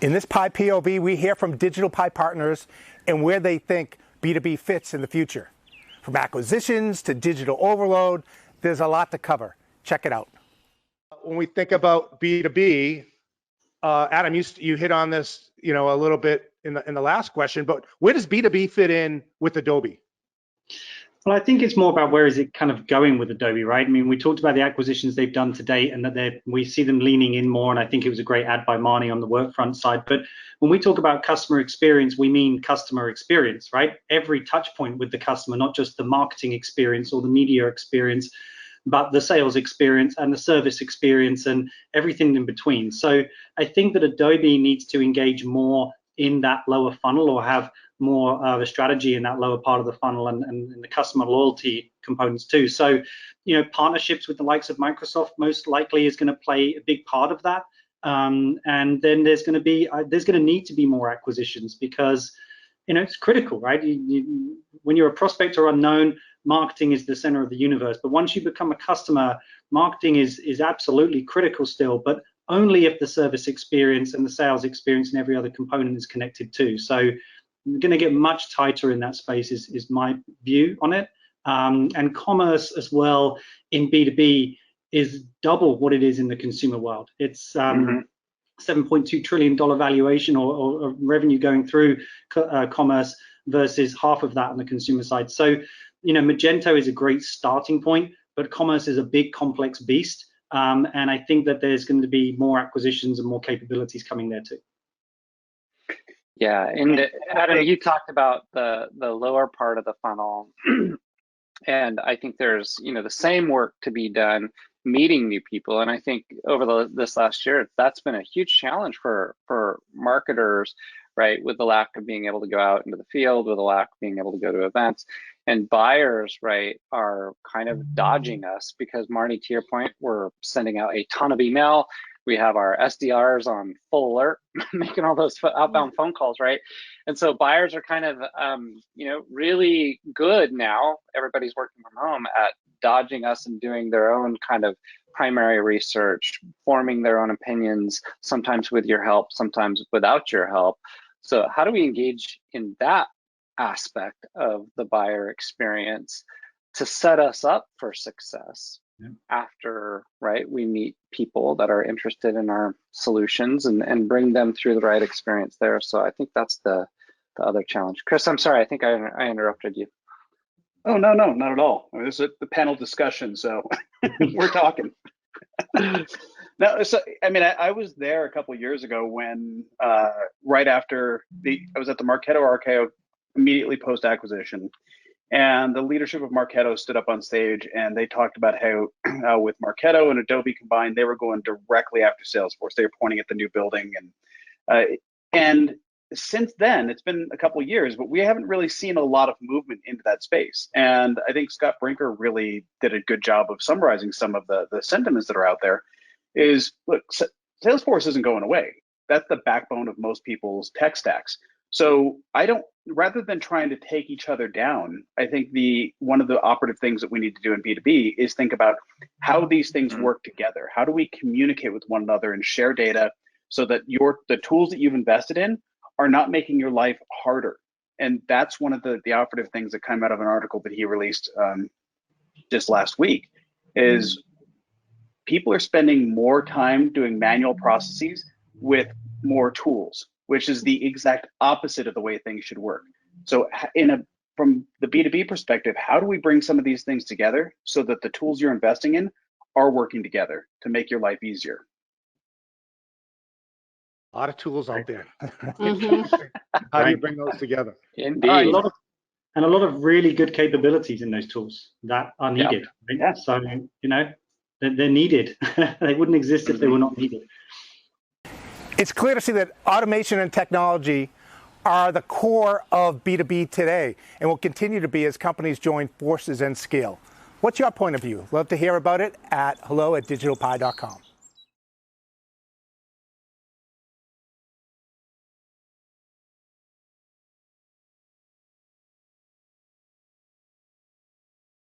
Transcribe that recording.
In this Pi POV, we hear from digital Pi partners and where they think B2B fits in the future. From acquisitions to digital overload, there's a lot to cover. Check it out. When we think about B2B, Adam, you hit on this, a little bit in the last question, but where does B2B fit in with Adobe? Well, I think it's more about where is it kind of going with Adobe, right? I mean, we talked about the acquisitions they've done to date and that we see them leaning in more. And I think it was a great ad by Marne on the Workfront side. But when we talk about customer experience, we mean customer experience, right? Every touch point with the customer, not just the marketing experience or the media experience, but the sales experience and the service experience and everything in between. So I think that Adobe needs to engage more in that lower funnel or have more of a strategy in that lower part of the funnel and the customer loyalty components too. So, partnerships with the likes of Microsoft most likely is going to play a big part of that. And then there's going to need to be more acquisitions because, it's critical, right? When you're a prospect or unknown, marketing is the center of the universe. But once you become a customer, marketing is absolutely critical still, but only if the service experience and the sales experience and every other component is connected too. So we're going to get much tighter in that space is my view on it. And commerce as well in B2B is double what it is in the consumer world. It's $7.2 trillion valuation or revenue going through commerce versus half of that on the consumer side. So, Magento is a great starting point, but commerce is a big complex beast. And I think that there's going to be more acquisitions and more capabilities coming there too. Yeah, and Adam, you talked about the lower part of the funnel, and I think there's the same work to be done meeting new people. And I think over this last year, that's been a huge challenge for marketers, right? With the lack of being able to go out into the field, with the lack of being able to go to events, and buyers, right, are kind of dodging us because Marne, to your point, we're sending out a ton of email. We have our SDRs on full alert, making all those outbound phone calls, right? And so buyers are kind of, really good now. Everybody's working from home at dodging us and doing their own kind of primary research, forming their own opinions, sometimes with your help, sometimes without your help. So how do we engage in that aspect of the buyer experience to set us up for success? After, right, we meet people that are interested in our solutions and bring them through the right experience there. So I think that's the other challenge. Chris, I'm sorry, I think I interrupted you. Oh, no, not at all. I mean, this is a panel discussion, so we're talking. No, so I mean, I was there a couple of years ago when right after I was at the Marketo RKO immediately post acquisition. And the leadership of Marketo stood up on stage and they talked about how with Marketo and Adobe combined, they were going directly after Salesforce. They were pointing at the new building. And since then, it's been a couple of years, but we haven't really seen a lot of movement into that space. And I think Scott Brinker really did a good job of summarizing some of the sentiments that are out there is, look, Salesforce isn't going away. That's the backbone of most people's tech stacks. So rather than trying to take each other down, I think one of the operative things that we need to do in B2B is think about how these things work together. How do we communicate with one another and share data so that the tools that you've invested in are not making your life harder? And that's one of the operative things that came out of an article that he released just last week is people are spending more time doing manual processes with more tools, which is the exact opposite of the way things should work. So from the B2B perspective, how do we bring some of these things together so that the tools you're investing in are working together to make your life easier? A lot of tools out there. How do you bring those together? Indeed. A lot of really good capabilities in those tools that are needed. Yep. Right? So, they're needed. They wouldn't exist if they were not needed. It's clear to see that automation and technology are the core of B2B today and will continue to be as companies join forces and scale. What's your point of view? Love to hear about it at hello@digitalpi.com.